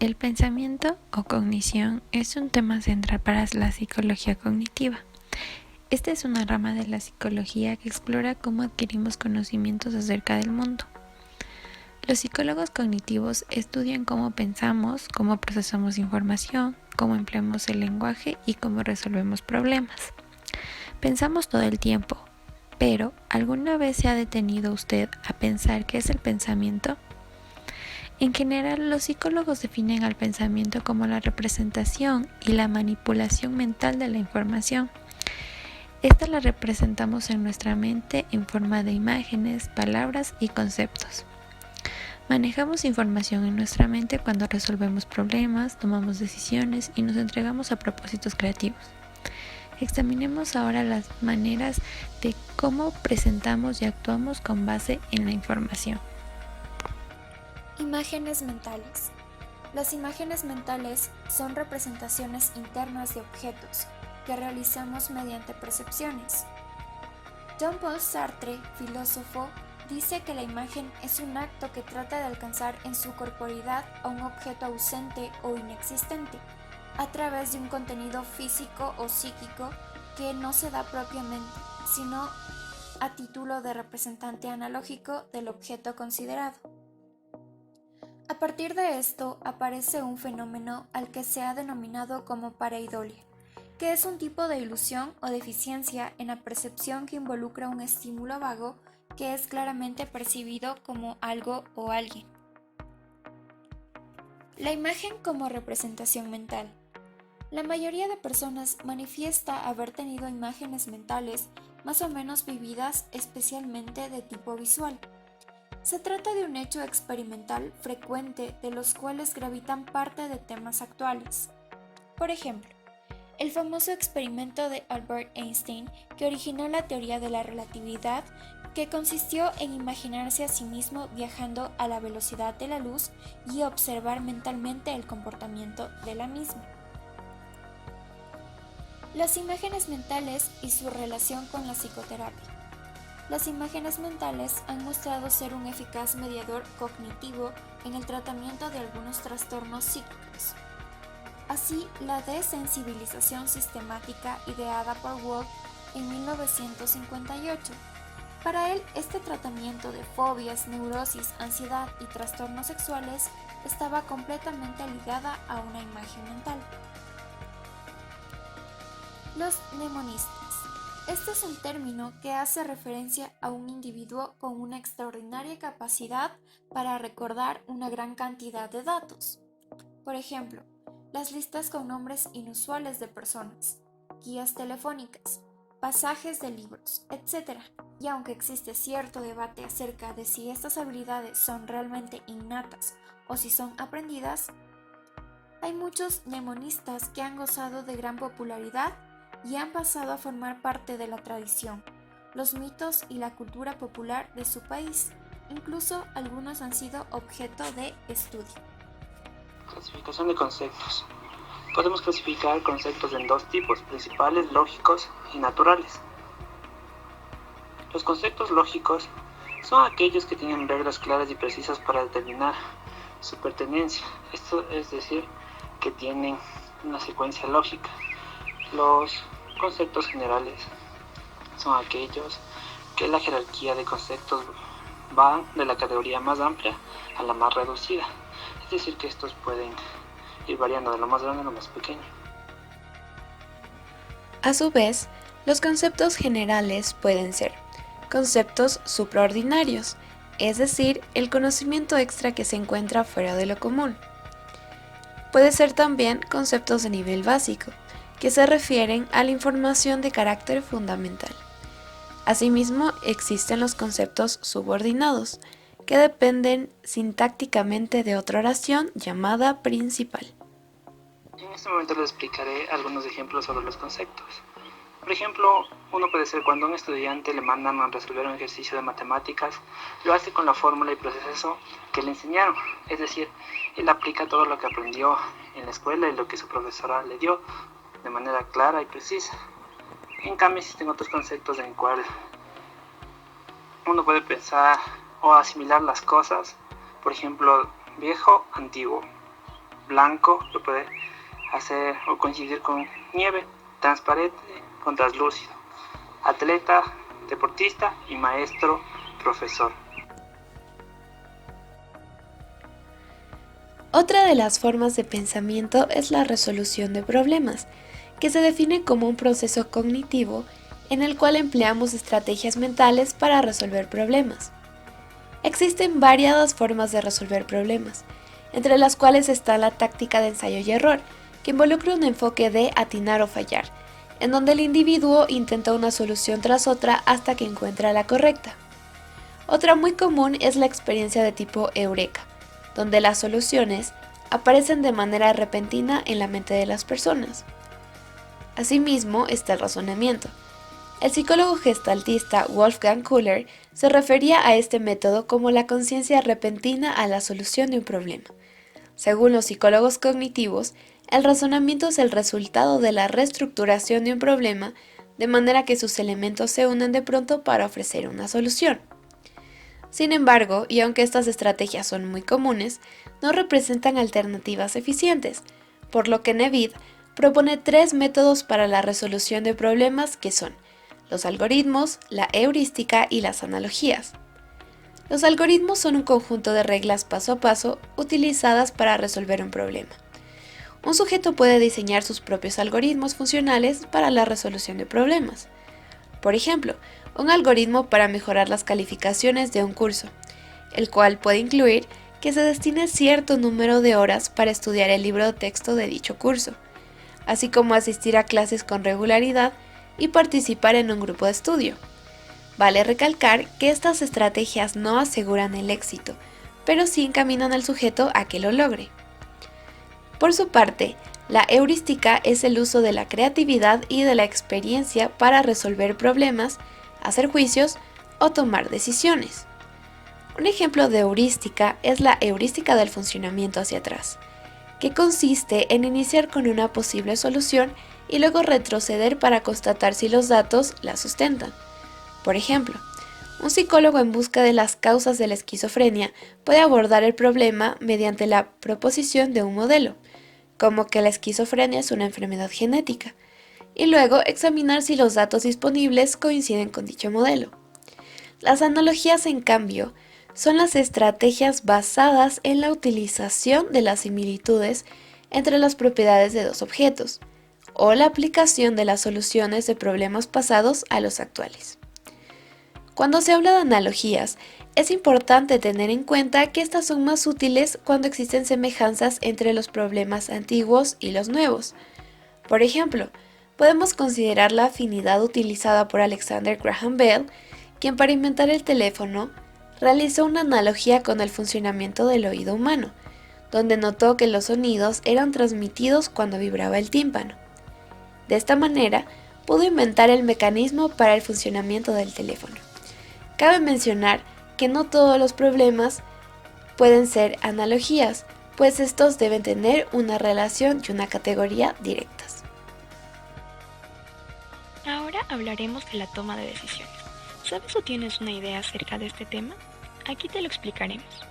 El pensamiento o cognición es un tema central para la psicología cognitiva. Esta es una rama de la psicología que explora cómo adquirimos conocimientos acerca del mundo. Los psicólogos cognitivos estudian cómo pensamos, cómo procesamos información, cómo empleamos el lenguaje y cómo resolvemos problemas. Pensamos todo el tiempo, pero ¿alguna vez se ha detenido usted a pensar qué es el pensamiento? En general, los psicólogos definen al pensamiento como la representación y la manipulación mental de la información. Esta la representamos en nuestra mente en forma de imágenes, palabras y conceptos. Manejamos información en nuestra mente cuando resolvemos problemas, tomamos decisiones y nos entregamos a propósitos creativos. Examinemos ahora las maneras de cómo presentamos y actuamos con base en la información. Imágenes mentales. Las imágenes mentales son representaciones internas de objetos que realizamos mediante percepciones. Jean-Paul Sartre, filósofo, dice que la imagen es un acto que trata de alcanzar en su corporeidad a un objeto ausente o inexistente, a través de un contenido físico o psíquico que no se da propiamente, sino a título de representante analógico del objeto considerado. A partir de esto aparece un fenómeno al que se ha denominado como pareidolia, que es un tipo de ilusión o deficiencia en la percepción que involucra un estímulo vago que es claramente percibido como algo o alguien. La imagen como representación mental. La mayoría de personas manifiesta haber tenido imágenes mentales más o menos vividas, especialmente de tipo visual. Se trata de un hecho experimental frecuente de los cuales gravitan parte de temas actuales. Por ejemplo, el famoso experimento de Albert Einstein que originó la teoría de la relatividad, que consistió en imaginarse a sí mismo viajando a la velocidad de la luz y observar mentalmente el comportamiento de la misma. Las imágenes mentales y su relación con la psicoterapia. Las imágenes mentales han mostrado ser un eficaz mediador cognitivo en el tratamiento de algunos trastornos psíquicos. Así, la desensibilización sistemática ideada por Wolff en 1958. Para él, este tratamiento de fobias, neurosis, ansiedad y trastornos sexuales estaba completamente ligada a una imagen mental. Los mnemonistas. Este es un término que hace referencia a un individuo con una extraordinaria capacidad para recordar una gran cantidad de datos. Por ejemplo, las listas con nombres inusuales de personas, guías telefónicas, pasajes de libros, etc. Y aunque existe cierto debate acerca de si estas habilidades son realmente innatas o si son aprendidas, hay muchos mnemonistas que han gozado de gran popularidad y han pasado a formar parte de la tradición, los mitos y la cultura popular de su país. Incluso algunos han sido objeto de estudio. Clasificación de conceptos. Podemos clasificar conceptos en dos tipos principales: lógicos y naturales. Los conceptos lógicos son aquellos que tienen reglas claras y precisas para determinar su pertenencia, esto es decir, que tienen una secuencia lógica. Los conceptos generales son aquellos que la jerarquía de conceptos va de la categoría más amplia a la más reducida, es decir, que estos pueden ir variando de lo más grande a lo más pequeño. A su vez, los conceptos generales pueden ser conceptos supraordinarios, es decir, el conocimiento extra que se encuentra fuera de lo común. Puede ser también conceptos de nivel básico, que se refieren a la información de carácter fundamental. Asimismo, existen los conceptos subordinados, que dependen sintácticamente de otra oración llamada principal. En este momento les explicaré algunos ejemplos sobre los conceptos. Por ejemplo, uno puede ser cuando a un estudiante le mandan a resolver un ejercicio de matemáticas, lo hace con la fórmula y proceso que le enseñaron, es decir, él aplica todo lo que aprendió en la escuela y lo que su profesora le dio de manera clara y precisa. En cambio, existen otros conceptos en el cual uno puede pensar o asimilar las cosas, por ejemplo, viejo, antiguo, blanco lo puede hacer o coincidir con nieve, transparente con translúcido, atleta, deportista y maestro, profesor. Otra de las formas de pensamiento es la resolución de problemas, que se define como un proceso cognitivo en el cual empleamos estrategias mentales para resolver problemas. Existen variadas formas de resolver problemas, entre las cuales está la táctica de ensayo y error, que involucra un enfoque de atinar o fallar, en donde el individuo intenta una solución tras otra hasta que encuentra la correcta. Otra muy común es la experiencia de tipo eureka, donde las soluciones aparecen de manera repentina en la mente de las personas. Asimismo está el razonamiento. El psicólogo gestaltista Wolfgang Köhler se refería a este método como la conciencia repentina a la solución de un problema. Según los psicólogos cognitivos, el razonamiento es el resultado de la reestructuración de un problema de manera que sus elementos se unen de pronto para ofrecer una solución. Sin embargo, y aunque estas estrategias son muy comunes, no representan alternativas eficientes, por lo que Nevid propone 3 métodos para la resolución de problemas que son los algoritmos, la heurística y las analogías. Los algoritmos son un conjunto de reglas paso a paso utilizadas para resolver un problema. Un sujeto puede diseñar sus propios algoritmos funcionales para la resolución de problemas. Por ejemplo, un algoritmo para mejorar las calificaciones de un curso, el cual puede incluir que se destine cierto número de horas para estudiar el libro de texto de dicho curso, así como asistir a clases con regularidad y participar en un grupo de estudio. Vale recalcar que estas estrategias no aseguran el éxito, pero sí encaminan al sujeto a que lo logre. Por su parte, la heurística es el uso de la creatividad y de la experiencia para resolver problemas, hacer juicios o tomar decisiones. Un ejemplo de heurística es la heurística del funcionamiento hacia atrás, que consiste en iniciar con una posible solución y luego retroceder para constatar si los datos la sustentan. Por ejemplo, un psicólogo en busca de las causas de la esquizofrenia puede abordar el problema mediante la proposición de un modelo, como que la esquizofrenia es una enfermedad genética, y luego examinar si los datos disponibles coinciden con dicho modelo. Las analogías, en cambio, son las estrategias basadas en la utilización de las similitudes entre las propiedades de dos objetos, o la aplicación de las soluciones de problemas pasados a los actuales. Cuando se habla de analogías, es importante tener en cuenta que estas son más útiles cuando existen semejanzas entre los problemas antiguos y los nuevos. Por ejemplo, podemos considerar la afinidad utilizada por Alexander Graham Bell, quien para inventar el teléfono realizó una analogía con el funcionamiento del oído humano, donde notó que los sonidos eran transmitidos cuando vibraba el tímpano. De esta manera, pudo inventar el mecanismo para el funcionamiento del teléfono. Cabe mencionar que no todos los problemas pueden ser analogías, pues estos deben tener una relación y una categoría directas. Ahora hablaremos de la toma de decisiones. ¿Sabes o tienes una idea acerca de este tema? Aquí te lo explicaremos.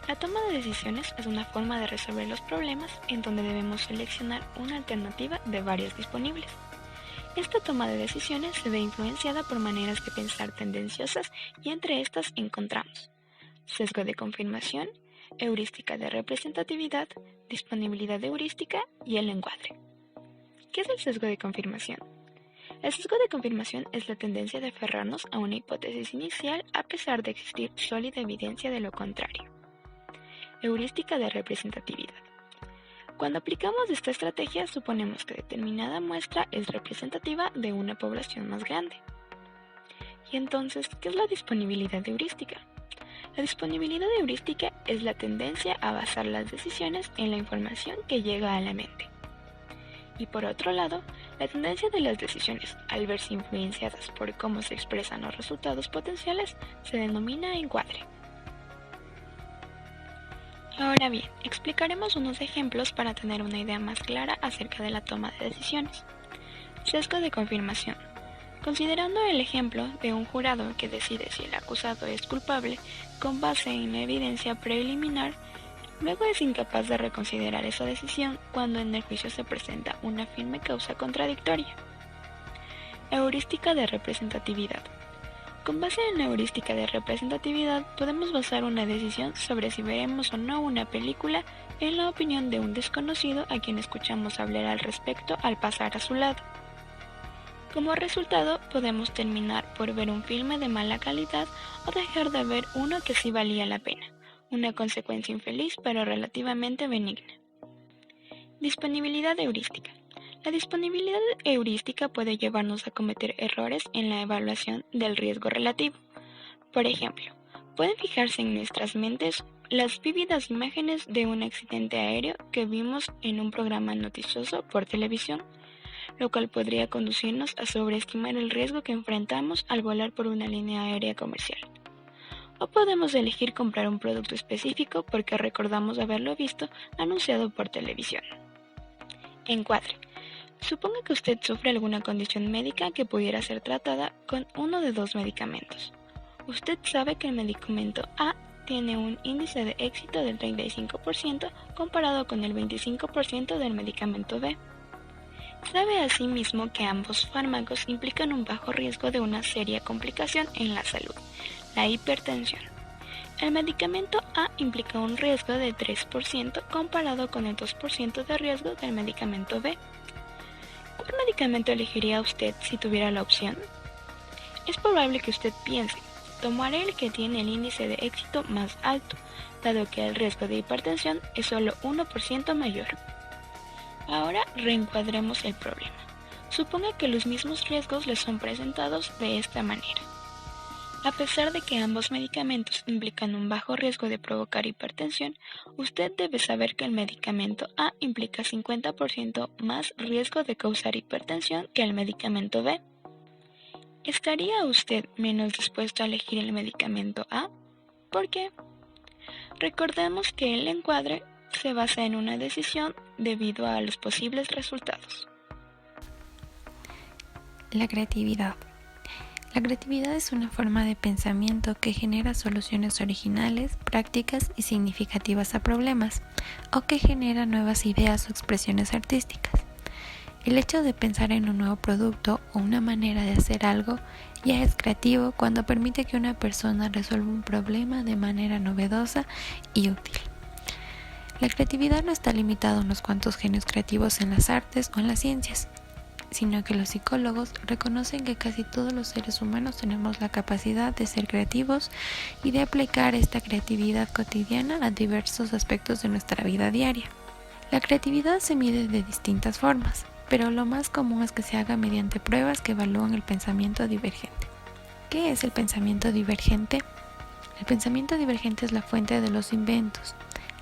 La toma de decisiones es una forma de resolver los problemas en donde debemos seleccionar una alternativa de varias disponibles. Esta toma de decisiones se ve influenciada por maneras de pensar tendenciosas y entre estas encontramos sesgo de confirmación, heurística de representatividad, disponibilidad heurística y el encuadre. ¿Qué es el sesgo de confirmación? El sesgo de confirmación es la tendencia de aferrarnos a una hipótesis inicial a pesar de existir sólida evidencia de lo contrario. Heurística de representatividad. Cuando aplicamos esta estrategia, suponemos que determinada muestra es representativa de una población más grande. Y entonces, ¿qué es la disponibilidad heurística? La disponibilidad heurística es la tendencia a basar las decisiones en la información que llega a la mente. Y por otro lado, la tendencia de las decisiones, al verse influenciadas por cómo se expresan los resultados potenciales, se denomina encuadre. Ahora bien, explicaremos unos ejemplos para tener una idea más clara acerca de la toma de decisiones. Sesgo de confirmación. Considerando el ejemplo de un jurado que decide si el acusado es culpable con base en la evidencia preliminar, Luego es incapaz de reconsiderar esa decisión cuando en el juicio se presenta una firme causa contradictoria. Heurística de representatividad. Con base en la heurística de representatividad podemos basar una decisión sobre si veremos o no una película en la opinión de un desconocido a quien escuchamos hablar al respecto al pasar a su lado. Como resultado, podemos terminar por ver un filme de mala calidad o dejar de ver uno que sí valía la pena, una consecuencia infeliz pero relativamente benigna. Disponibilidad heurística. La disponibilidad heurística puede llevarnos a cometer errores en la evaluación del riesgo relativo. Por ejemplo, pueden fijarse en nuestras mentes las vívidas imágenes de un accidente aéreo que vimos en un programa noticioso por televisión, lo cual podría conducirnos a sobreestimar el riesgo que enfrentamos al volar por una línea aérea comercial. O podemos elegir comprar un producto específico porque recordamos haberlo visto anunciado por televisión. Encuadre. Suponga que usted sufre alguna condición médica que pudiera ser tratada con uno de dos medicamentos. Usted sabe que el medicamento A tiene un índice de éxito del 35% comparado con el 25% del medicamento B. Sabe asimismo que ambos fármacos implican un bajo riesgo de una seria complicación en la salud, la hipertensión. El medicamento A implica un riesgo de 3% comparado con el 2% de riesgo del medicamento B. ¿Cuál medicamento elegiría usted si tuviera la opción? Es probable que usted piense, tomaré el que tiene el índice de éxito más alto, dado que el riesgo de hipertensión es solo 1% mayor. Ahora reencuadremos el problema. Suponga que los mismos riesgos le son presentados de esta manera. A pesar de que ambos medicamentos implican un bajo riesgo de provocar hipertensión, usted debe saber que el medicamento A implica 50% más riesgo de causar hipertensión que el medicamento B. ¿Estaría usted menos dispuesto a elegir el medicamento A? ¿Por qué? Recordemos que el encuadre se basa en una decisión debido a los posibles resultados. La creatividad. La creatividad es una forma de pensamiento que genera soluciones originales, prácticas y significativas a problemas, o que genera nuevas ideas o expresiones artísticas. El hecho de pensar en un nuevo producto o una manera de hacer algo ya es creativo cuando permite que una persona resuelva un problema de manera novedosa y útil. La creatividad no está limitada a unos cuantos genios creativos en las artes o en las ciencias, sino que los psicólogos reconocen que casi todos los seres humanos tenemos la capacidad de ser creativos y de aplicar esta creatividad cotidiana a diversos aspectos de nuestra vida diaria. La creatividad se mide de distintas formas, pero lo más común es que se haga mediante pruebas que evalúan el pensamiento divergente. ¿Qué es el pensamiento divergente? El pensamiento divergente es la fuente de los inventos.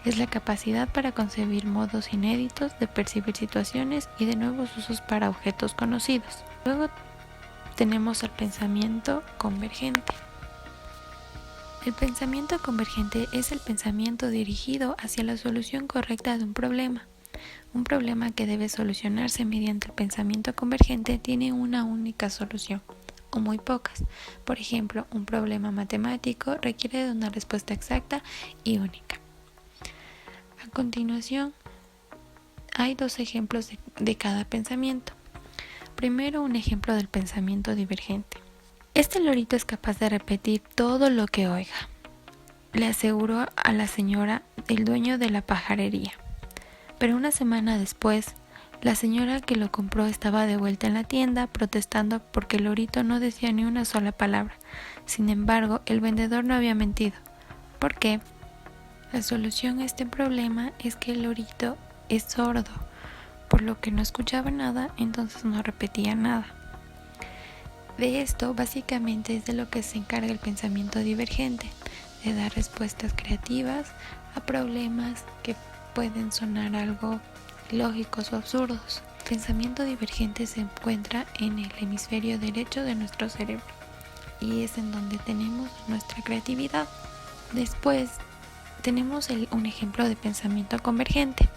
Es la capacidad para concebir modos inéditos de percibir situaciones y de nuevos usos para objetos conocidos. Luego tenemos el pensamiento convergente. El pensamiento convergente es el pensamiento dirigido hacia la solución correcta de un problema. Un problema que debe solucionarse mediante el pensamiento convergente tiene una única solución, o muy pocas. Por ejemplo, un problema matemático requiere de una respuesta exacta y única. A continuación, hay dos ejemplos de cada pensamiento. Primero, un ejemplo del pensamiento divergente. Este lorito es capaz de repetir todo lo que oiga, le aseguró a la señora el dueño de la pajarería. Pero una semana después, la señora que lo compró estaba de vuelta en la tienda protestando porque el lorito no decía ni una sola palabra. Sin embargo, el vendedor no había mentido. ¿Por qué? La solución a este problema es que el lorito es sordo, por lo que no escuchaba nada, entonces no repetía nada. De esto básicamente es de lo que se encarga el pensamiento divergente, de dar respuestas creativas a problemas que pueden sonar algo lógicos o absurdos. El pensamiento divergente se encuentra en el hemisferio derecho de nuestro cerebro y es en donde tenemos nuestra creatividad. Después tenemos un ejemplo de pensamiento convergente.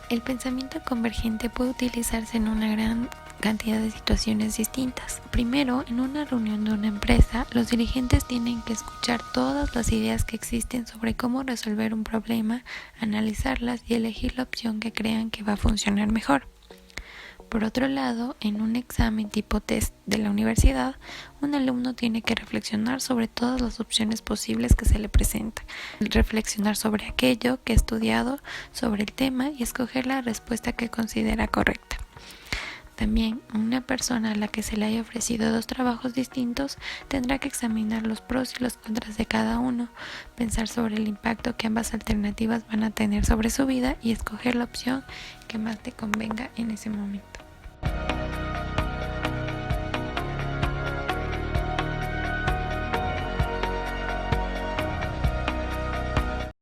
El pensamiento convergente puede utilizarse en una gran cantidad de situaciones distintas. Primero, en una reunión de una empresa, los dirigentes tienen que escuchar todas las ideas que existen sobre cómo resolver un problema, analizarlas y elegir la opción que crean que va a funcionar mejor. Por otro lado, en un examen tipo test de la universidad, un alumno tiene que reflexionar sobre todas las opciones posibles que se le presentan, reflexionar sobre aquello que ha estudiado sobre el tema y escoger la respuesta que considera correcta. También, una persona a la que se le haya ofrecido 2 trabajos distintos tendrá que examinar los pros y los contras de cada uno, pensar sobre el impacto que ambas alternativas van a tener sobre su vida y escoger la opción que más te convenga en ese momento.